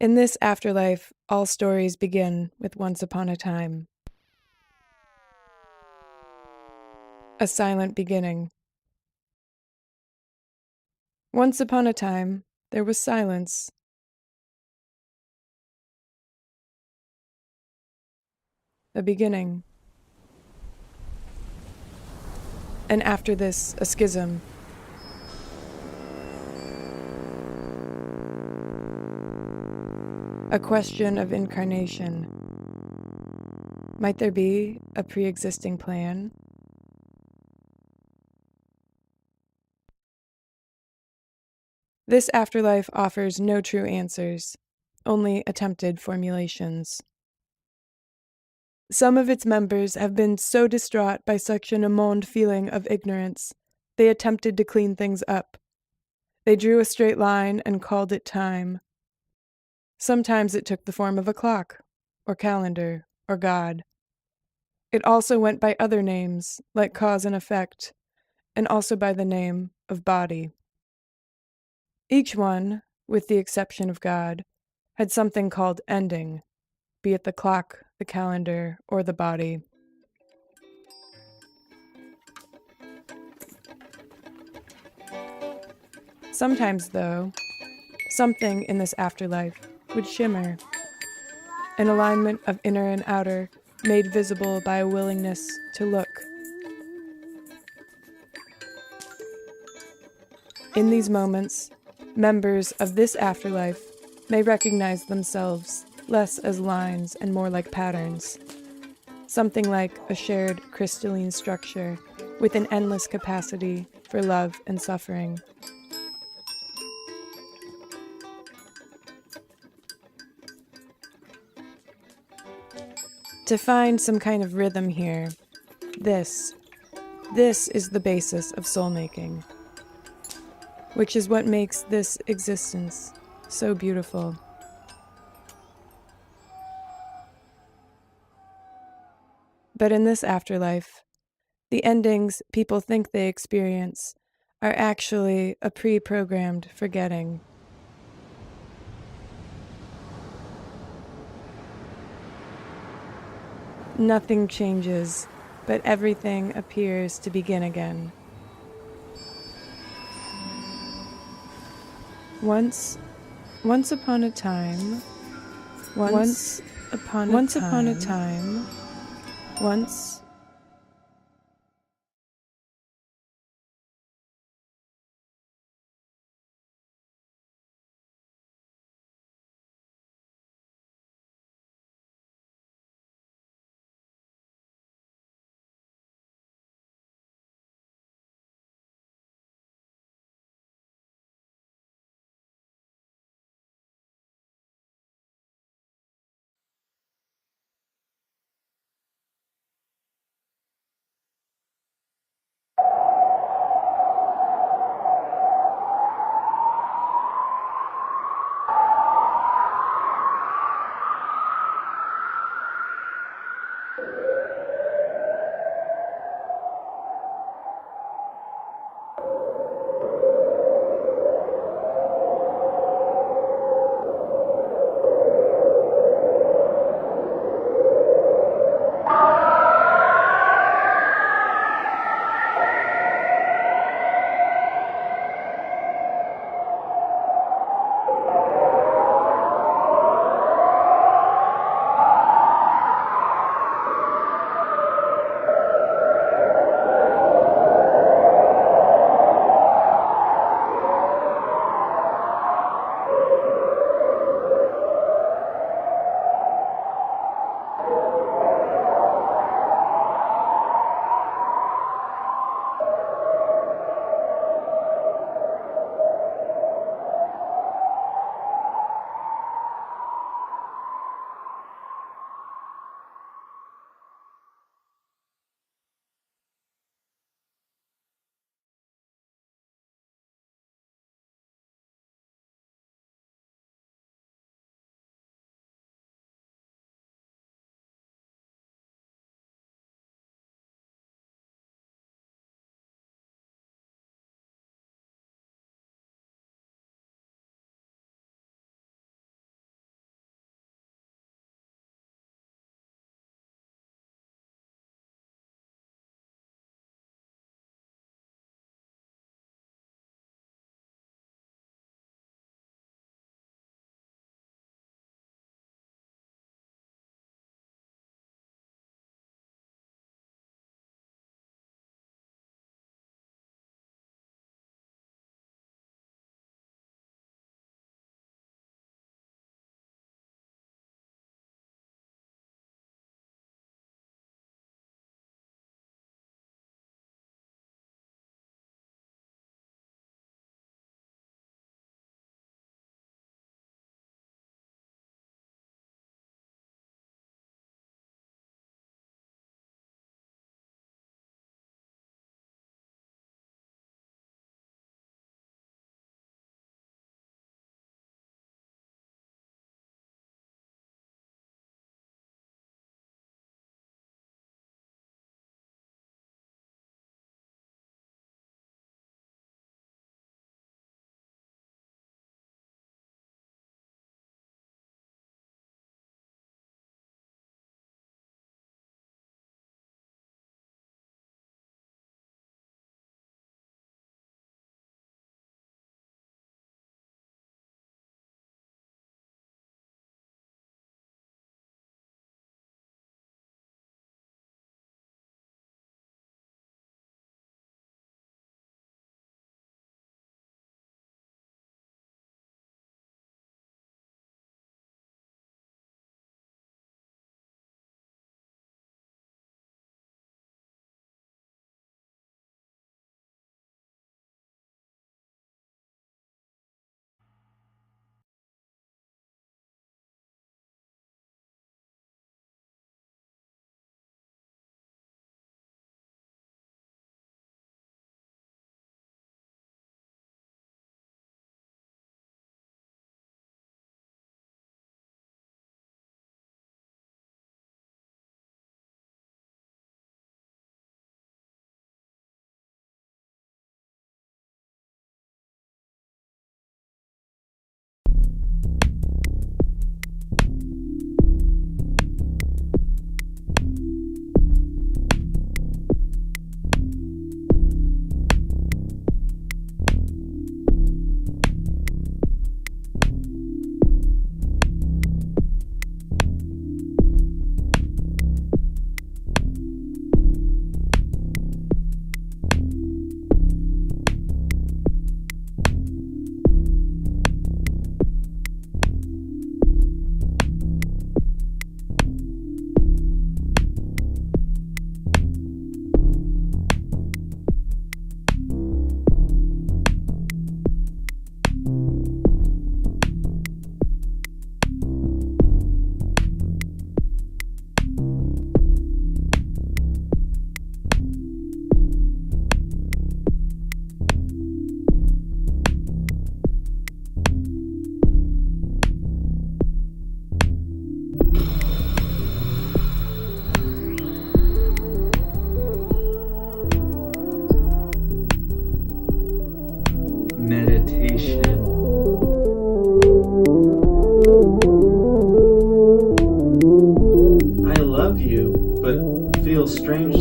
In this afterlife, all stories begin with once upon a time. A silent beginning. Once upon a time, there was silence. A beginning. And after this, a schism. A question of incarnation. Might there be a pre-existing plan? This afterlife offers no true answers, only attempted formulations. Some of its members have been so distraught by such an immonde feeling of ignorance, they attempted to clean things up. They drew a straight line and called it time. Sometimes it took the form of a clock, or calendar, or God. It also went by other names, like cause and effect, and also by the name of body. Each one, with the exception of God, had something called ending, be it the clock, the calendar, or the body. Sometimes, though, something in this afterlife would shimmer, an alignment of inner and outer made visible by a willingness to look. In these moments, members of this afterlife may recognize themselves less as lines and more like patterns, something like a shared crystalline structure with an endless capacity for love and suffering. To find some kind of rhythm here, this is the basis of soul-making, which is what makes this existence so beautiful. But in this afterlife, the endings people think they experience are actually a pre-programmed forgetting. Nothing changes, but everything appears to begin again. Once upon a time, once upon a time, once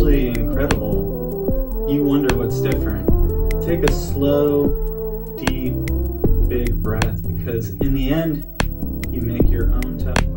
actually incredible. You wonder what's different. Take a slow, deep, big breath, because in the end, you make your own tough questions.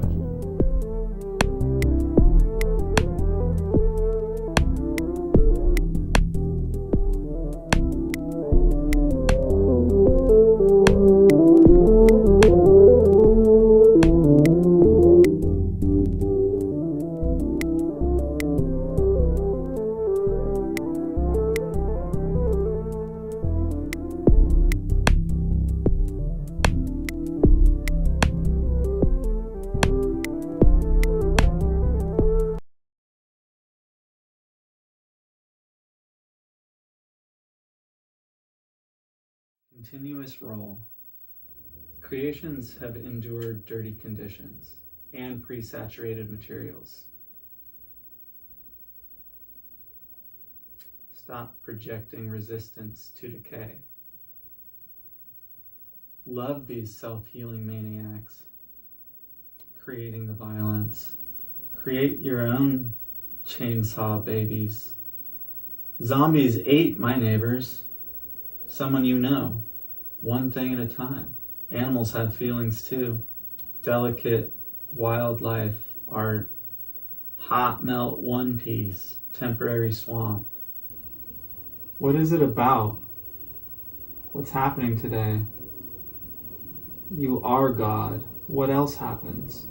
Continuous roll. Creations have endured dirty conditions and pre-saturated materials. Stop projecting resistance to decay. Love these self-healing maniacs, creating the violence. Create your own chainsaw babies. Zombies ate my neighbors, someone you know, one thing at a time. Animals have feelings too. Delicate wildlife art. Hot melt one piece, temporary swamp. What is it about? What's happening today? You are God. What else happens?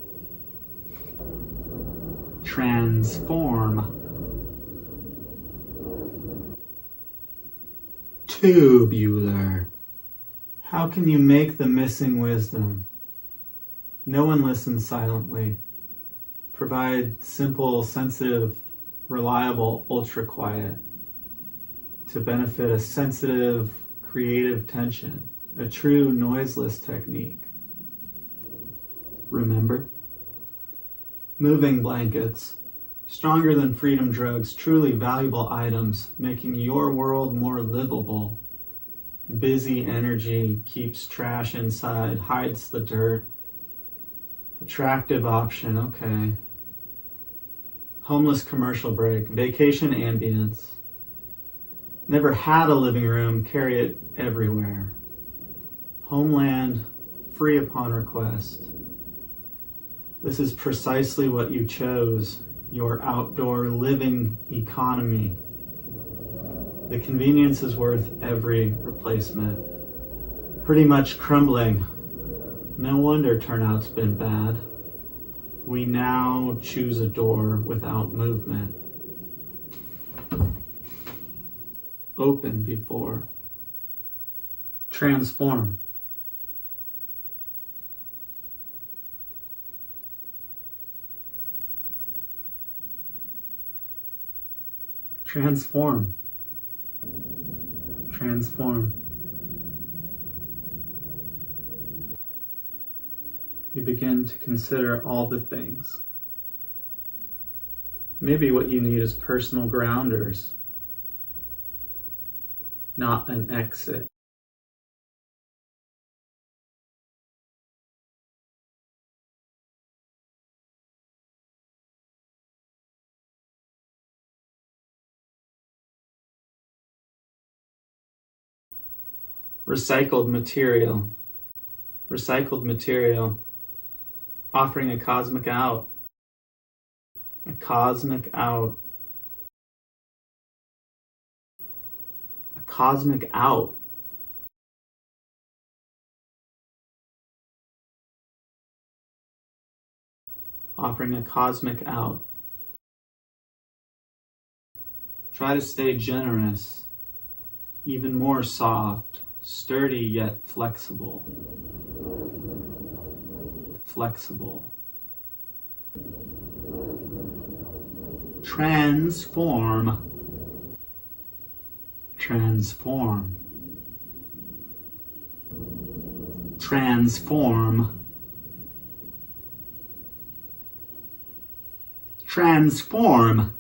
Transform. Tubular. How can you make the missing wisdom? No one listens silently. Provide simple, sensitive, reliable, ultra quiet to benefit a sensitive, creative tension, a true noiseless technique. Remember? Moving blankets, stronger than freedom drugs, truly valuable items, making your world more livable. Busy energy keeps trash inside, hides the dirt. Attractive option, okay. Homeless commercial break, vacation ambience. Never had a living room, carry it everywhere. Homeland, free upon request. This is precisely what you chose, your outdoor living economy. The convenience is worth every replacement. Pretty much crumbling. No wonder turnout's been bad. We now choose a door without movement. Open before. Transform. Transform. Transform. You begin to consider all the things. Maybe what you need is personal grounders, not an exit. Recycled material. Recycled material. Offering a cosmic out. A cosmic out. A cosmic out. Offering a cosmic out. Try to stay generous, even more soft, sturdy yet flexible. Flexible. Transform. Transform. Transform. Transform.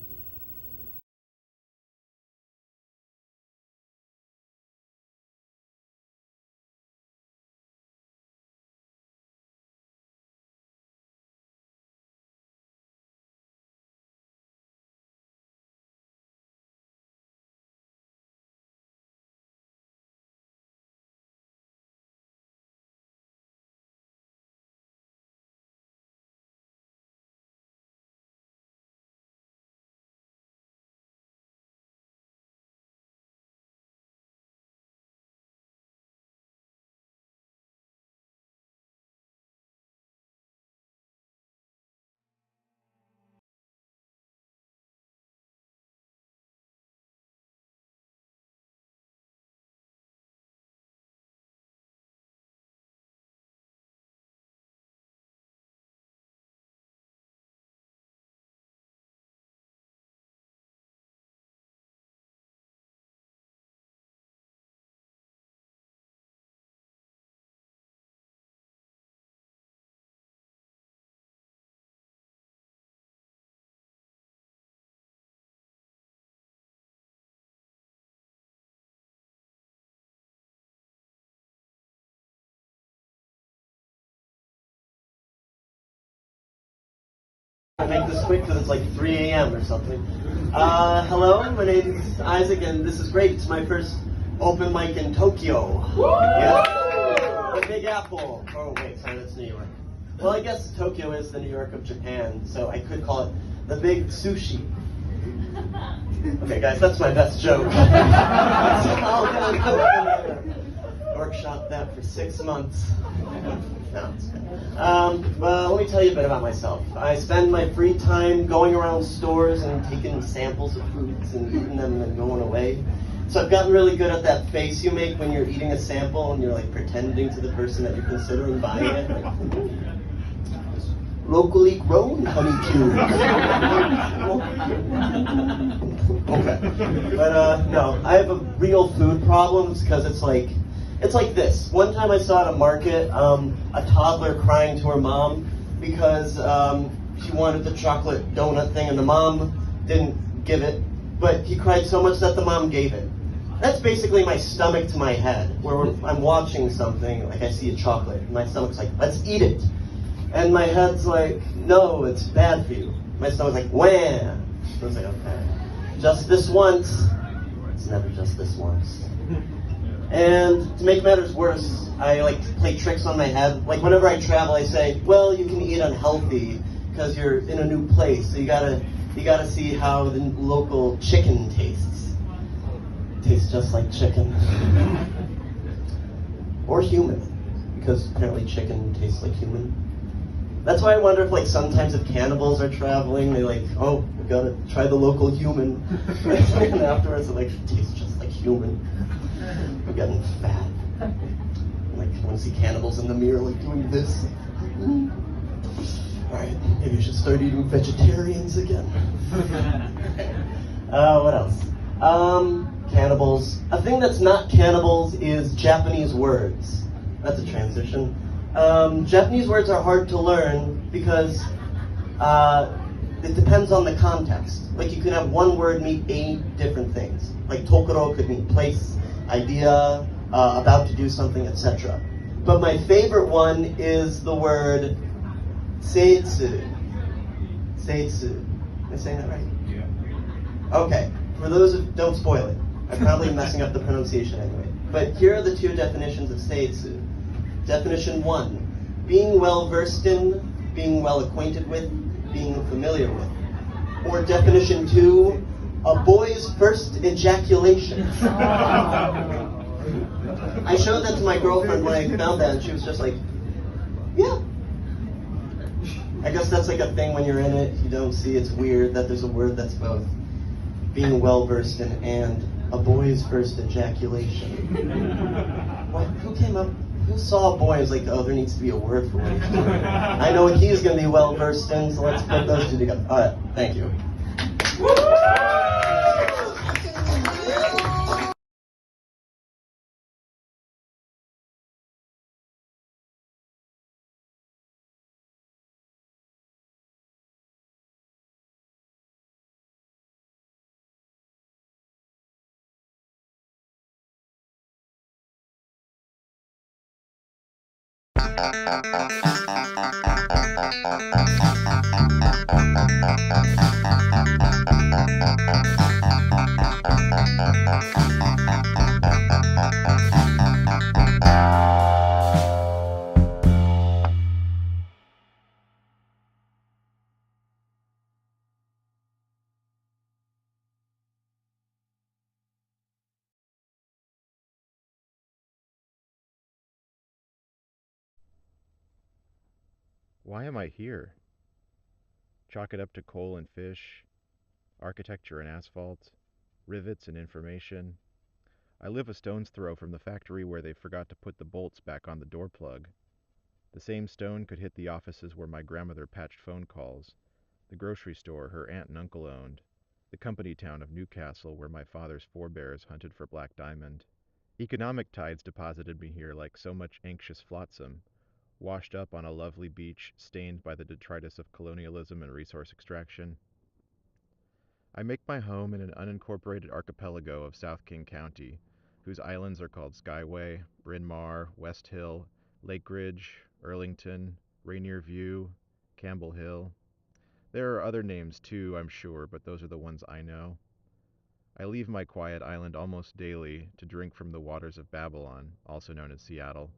I make this quick because it's like 3 a.m. or something. Hello, my name is Isaac, and this is great. It's my first open mic in Tokyo. Yeah. The Big Apple. Oh, wait, sorry, that's New York. Well, I guess Tokyo is the New York of Japan, so I could call it the Big Sushi. Okay, guys, that's my best joke. I'll workshop that for 6 months. No, it's good. Well, let me tell you a bit about myself. I spend my free time going around stores and taking samples of foods and eating them and going away. So I've gotten really good at that face you make when you're eating a sample and you're like pretending to the person that you're considering buying it. Like, locally grown honeydew. Okay. But no, I have a real food problems because it's like this. One time I saw at a market a toddler crying to her mom because she wanted the chocolate donut thing and the mom didn't give it, but he cried so much that the mom gave it. That's basically my stomach to my head, where I'm watching something, like I see a chocolate, and my stomach's like, let's eat it. And my head's like, no, it's bad for you. My stomach's like, wham. I was like, okay. Just this once. It's never just this once. And to make matters worse, I like to play tricks on my head. Like whenever I travel, I say, well, you can eat unhealthy because you're in a new place. So you gotta see how the local chicken tastes. It tastes just like chicken. Or human, because apparently chicken tastes like human. That's why I wonder if like sometimes if cannibals are traveling, they like, oh, we gotta try the local human. And afterwards it like tastes just like human. I'm getting fat. Like I want to see cannibals in the mirror like doing this. Alright, maybe I should start eating vegetarians again. What else? Cannibals. A thing that's not cannibals is Japanese words. That's a transition. Japanese words are hard to learn because it depends on the context. Like you can have one word mean 8 different things. Like tokoro could mean place, idea, about to do something, etc. But my favorite one is the word seitsu. Seitsu. Am I saying that right? Yeah. Okay. For those who don't spoil it. I'm probably messing up the pronunciation anyway. But here are the 2 definitions of seitsu. Definition 1, being well versed in, being well acquainted with, being familiar with. Or definition 2, a boy's first ejaculation. I showed that to my girlfriend when I found that, and she was just like, yeah. I guess that's like a thing when you're in it, you don't see it's weird that there's a word that's both being well versed in and a boy's first ejaculation. What? Who saw a boy and was like, oh, there needs to be a word for what he's doing. I know what he's going to be well versed in, so let's put those 2 together. All right, thank you. Why am I here? Chalk it up to coal and fish, architecture and asphalt, rivets and information. I live a stone's throw from the factory where they forgot to put the bolts back on the door plug. The same stone could hit the offices where my grandmother patched phone calls, the grocery store her aunt and uncle owned, the company town of Newcastle where my father's forebears hunted for black diamond. Economic tides deposited me here like so much anxious flotsam, washed up on a lovely beach stained by the detritus of colonialism and resource extraction. I make my home in an unincorporated archipelago of South King County, whose islands are called Skyway, Bryn Mawr, West Hill, Lake Ridge, Earlington, Rainier View, Campbell Hill. There are other names too, I'm sure, but those are the ones I know. I leave my quiet island almost daily to drink from the waters of Babylon, also known as Seattle.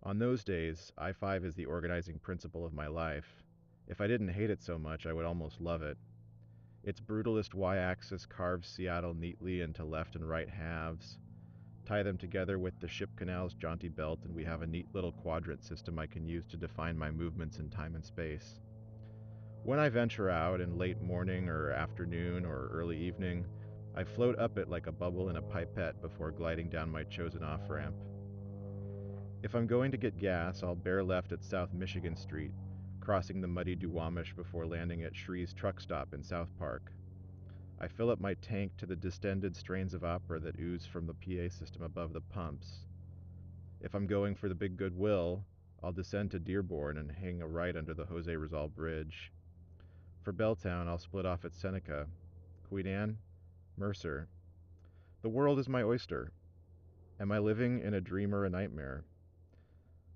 On those days, I-5 is the organizing principle of my life. If I didn't hate it so much, I would almost love it. Its brutalist y-axis carves Seattle neatly into left and right halves. Tie them together with the ship canal's jaunty belt, and we have a neat little quadrant system I can use to define my movements in time and space. When I venture out in late morning or afternoon or early evening, I float up it like a bubble in a pipette before gliding down my chosen off-ramp. If I'm going to get gas, I'll bear left at South Michigan Street, crossing the muddy Duwamish before landing at Shrie's truck stop in South Park. I fill up my tank to the distended strains of opera that ooze from the PA system above the pumps. If I'm going for the big goodwill, I'll descend to Dearborn and hang a right under the Jose Rizal Bridge. For Belltown, I'll split off at Seneca, Queen Anne, Mercer. The world is my oyster. Am I living in a dream or a nightmare?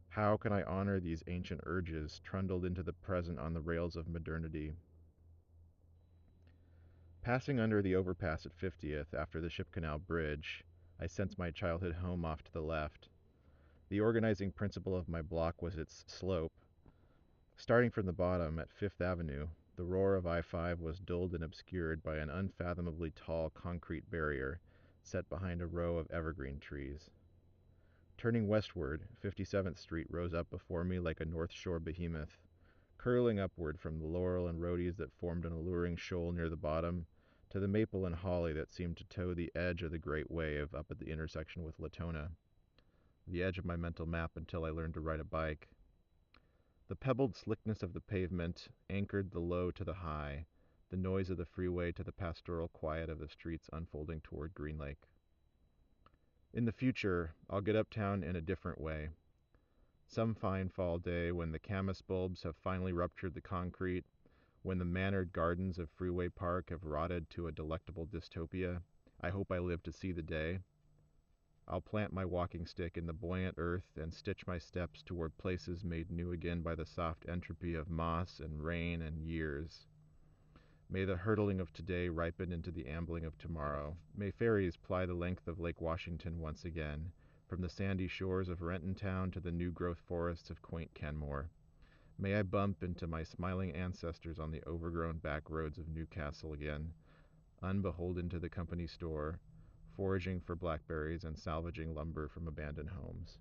How can I honor these ancient urges trundled into the present on the rails of modernity? Passing under the overpass at 50th after the Ship Canal Bridge, I sense my childhood home off to the left. The organizing principle of my block was its slope. Starting from the bottom at 5th Avenue, the roar of I-5 was dulled and obscured by an unfathomably tall concrete barrier set behind a row of evergreen trees. Turning westward, 57th Street rose up before me like a North Shore behemoth, curling upward from the laurel and rhodies that formed an alluring shoal near the bottom to the maple and holly that seemed to toe the edge of the great wave up at the intersection with Latona, the edge of my mental map until I learned to ride a bike. The pebbled slickness of the pavement anchored the low to the high, the noise of the freeway to the pastoral quiet of the streets unfolding toward Green Lake. In the future, I'll get uptown in a different way. Some fine fall day when the camas bulbs have finally ruptured the concrete, when the mannered gardens of Freeway Park have rotted to a delectable dystopia, I hope I live to see the day. I'll plant my walking stick in the buoyant earth and stitch my steps toward places made new again by the soft entropy of moss and rain and years. May the hurtling of today ripen into the ambling of tomorrow. May ferries ply the length of Lake Washington once again, from the sandy shores of Renton Town to the new-growth forests of quaint Kenmore. May I bump into my smiling ancestors on the overgrown back roads of Newcastle again, unbeholden to the company store, foraging for blackberries and salvaging lumber from abandoned homes.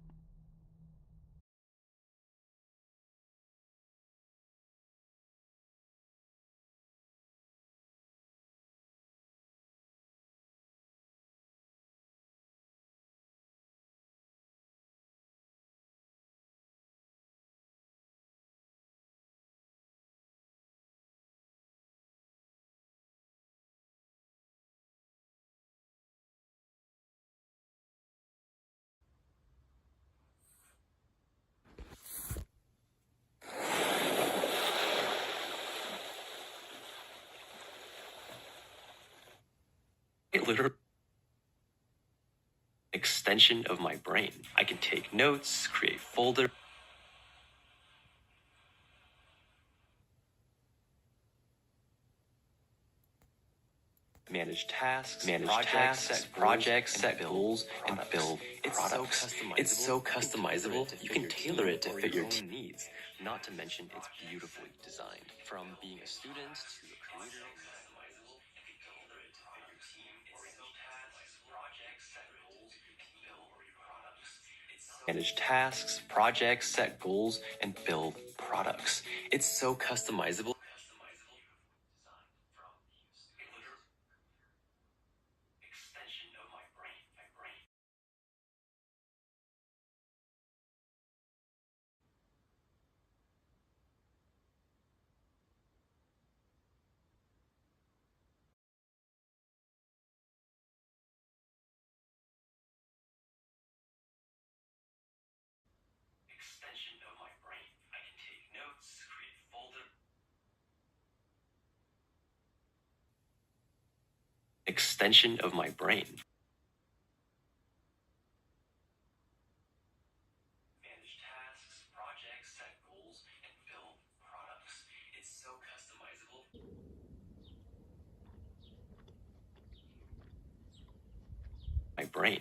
It literally extension of my brain. I can take notes, create folder, manage tasks, set goals, and build products. It's so customizable. You can tailor it to fit your team needs. Not to mention, it's beautifully designed. From being a student to a creator. Manage tasks, projects, set goals, and build products. It's so customizable. Extension of my brain. I can take notes, create folder. Extension of my brain. Manage tasks, projects, set goals, and build products. It's so customizable. brain.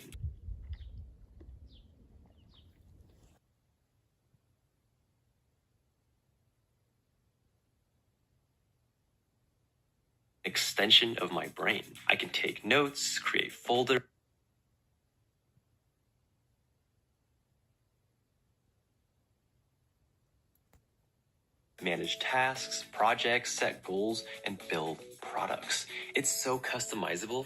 Extension of my brain. I can take notes, create folders, manage tasks, projects, set goals, and build products. It's so customizable.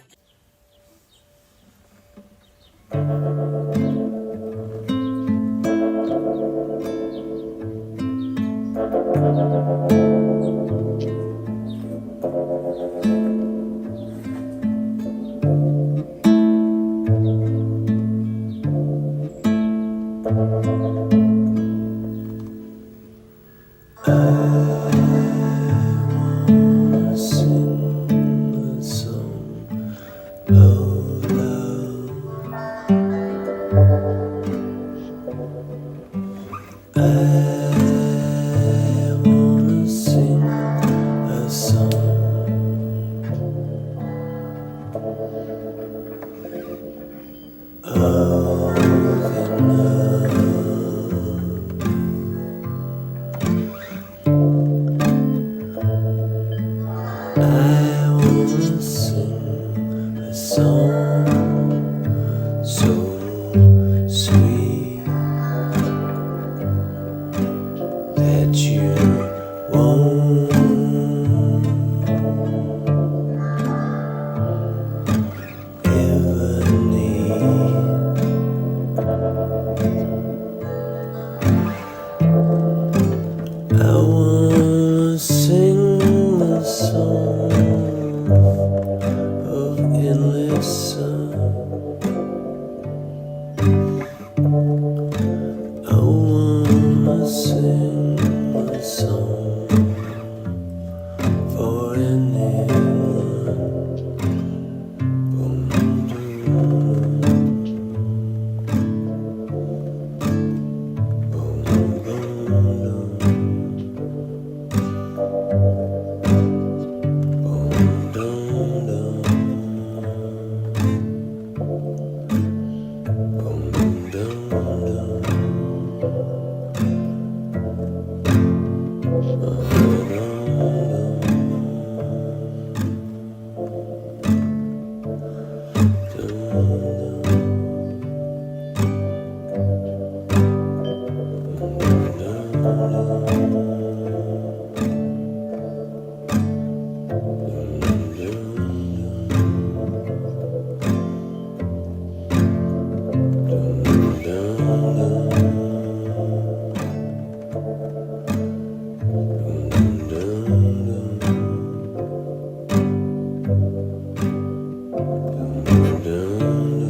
dun,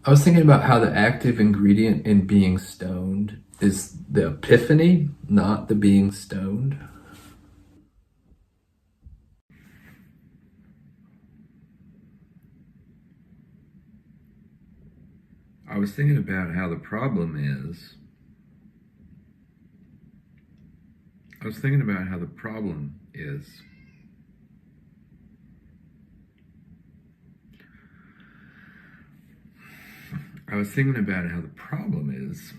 I was thinking about how the active ingredient in being stoned is the epiphany, not the being stoned. I was thinking about how the problem is. I was thinking about how the problem is. I was thinking about how the problem is.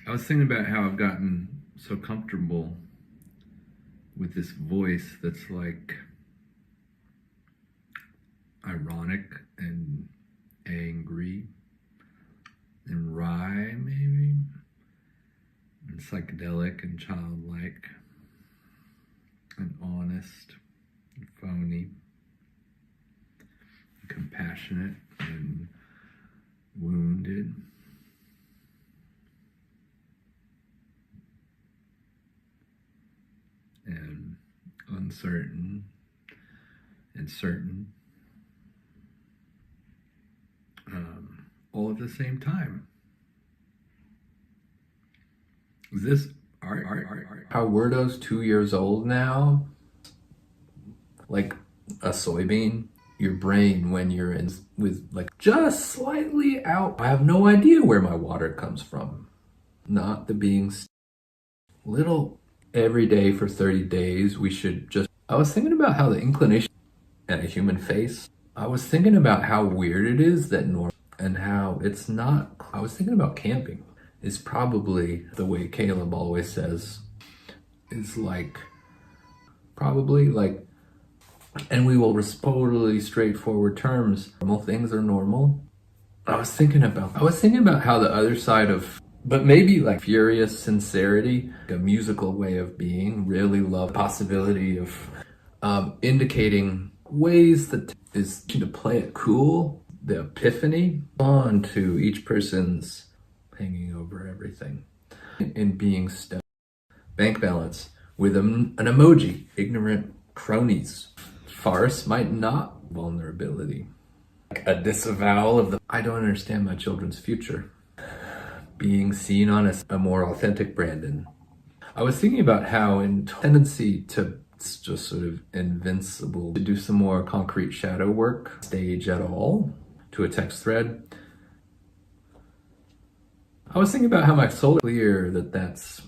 I was thinking about how I've gotten so comfortable with this voice that's like ironic and angry and wry, maybe, and psychedelic and childlike and honest and phony, and compassionate and wounded. And uncertain and certain, all at the same time. Is this art? How Wordo's 2 years old now? Like a soybean? Your brain, when you're in with like just slightly out, I have no idea where my water comes from. Not the being little. Every day for 30 days, we should just. I was thinking about how the inclination and a human face. I was thinking about how weird it is that normal and how it's not. I was thinking about camping is probably the way Caleb always says is like probably like, and we will totally straightforward terms. Normal things are normal. I was thinking about how the other side of, but maybe like furious sincerity, a musical way of being, really love the possibility of indicating ways that is to play it cool, the epiphany on to each person's hanging over everything and being stoned. Bank balance with an emoji, ignorant cronies. Farce might not vulnerability. A disavowal of the I don't understand my children's future. Being seen on a more authentic Brandon. I was thinking about how in tendency to just sort of invincible to do some more concrete shadow work, stage at all, to a text thread. I was thinking about how my soul is clear that's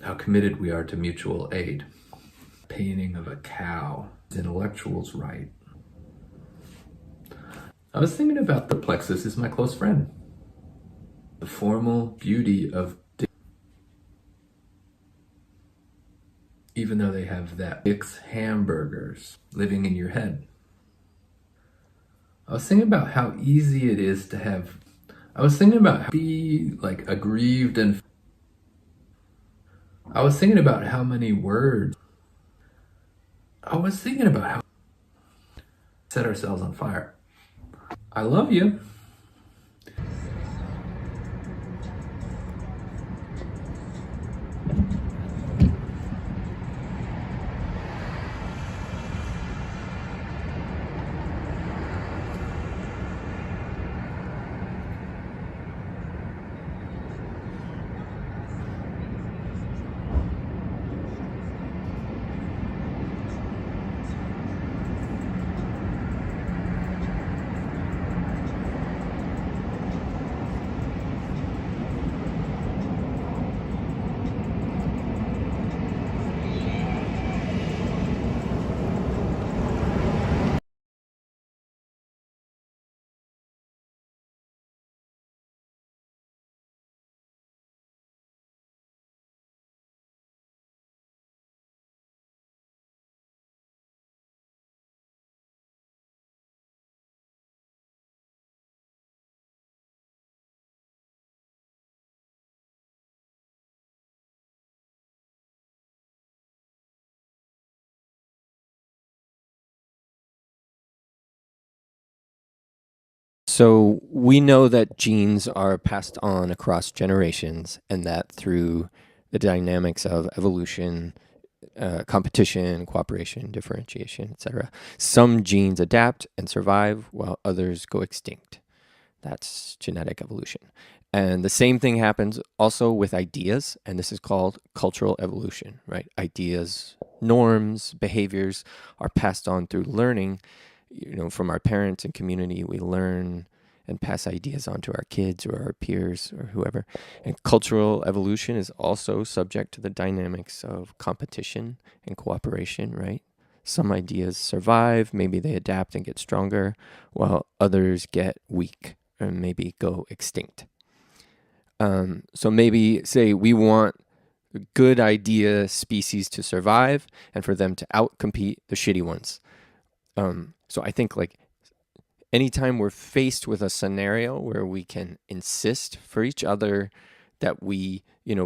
how committed we are to mutual aid. Painting of a cow. Intellectuals right. I was thinking about the plexus is my close friend. The formal beauty of even though they have that Dick's hamburgers living in your head. I was thinking about how easy it is to have. I was thinking about how be like aggrieved and. I was thinking about how many words. I was thinking about how set ourselves on fire. I love you. So we know that genes are passed on across generations, and that through the dynamics of evolution, competition, cooperation, differentiation, etc., some genes adapt and survive while others go extinct. That's genetic evolution. And the same thing happens also with ideas, and this is called cultural evolution, right? Ideas, norms, behaviors are passed on through learning. From our parents and community, we learn and pass ideas on to our kids or our peers or whoever. And cultural evolution is also subject to the dynamics of competition and cooperation, right? Some ideas survive, maybe they adapt and get stronger, while others get weak and maybe go extinct. So maybe say we want good idea species to survive and for them to outcompete the shitty ones. So I think like anytime we're faced with a scenario where we can insist for each other that we,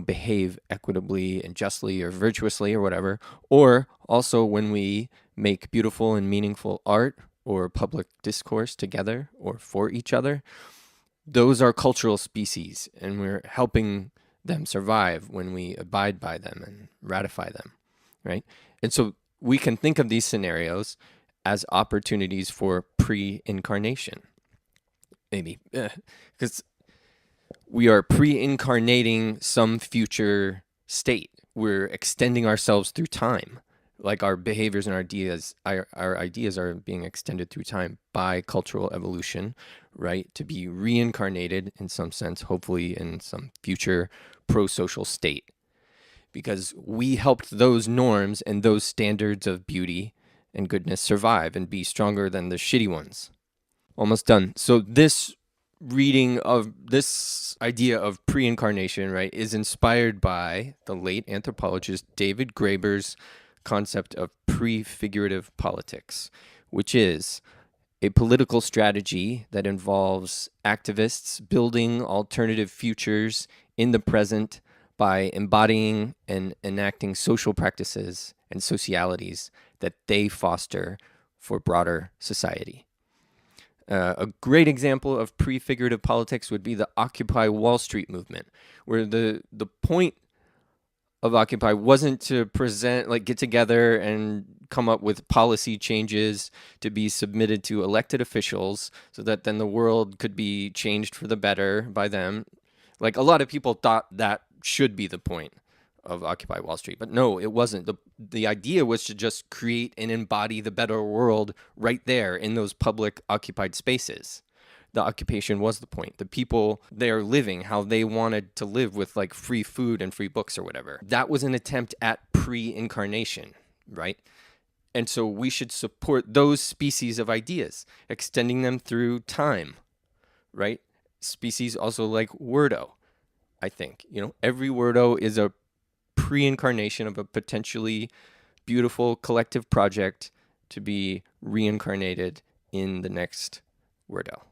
behave equitably and justly or virtuously or whatever, or also when we make beautiful and meaningful art or public discourse together or for each other, those are cultural species, and we're helping them survive when we abide by them and ratify them, right? And so we can think of these scenarios as opportunities for pre-incarnation, maybe, because we are pre-incarnating some future state. We're extending ourselves through time. Like our behaviors and our ideas are being extended through time by cultural evolution, right? To be reincarnated in some sense, hopefully in some future pro-social state. Because we helped those norms and those standards of beauty and goodness survive and be stronger than the shitty ones. Almost done. So this reading of this idea of pre-incarnation, right, is inspired by the late anthropologist David Graeber's concept of prefigurative politics, which is a political strategy that involves activists building alternative futures in the present by embodying and enacting social practices and socialities that they foster for broader society. A great example of prefigurative politics would be the Occupy Wall Street movement, where the point of Occupy wasn't to get together and come up with policy changes to be submitted to elected officials so that then the world could be changed for the better by them. Like a lot of people thought that should be the point of Occupy Wall Street, but no, it wasn't. The idea was to just create and embody the better world right there in those public occupied spaces. The occupation was the point. The people there living how they wanted to live with like free food and free books or whatever. That was an attempt at pre-incarnation, right? And so we should support those species of ideas, extending them through time, right? Species also like Wordo, I think. Every Wordo is a pre-incarnation of a potentially beautiful collective project to be reincarnated in the next Wordo.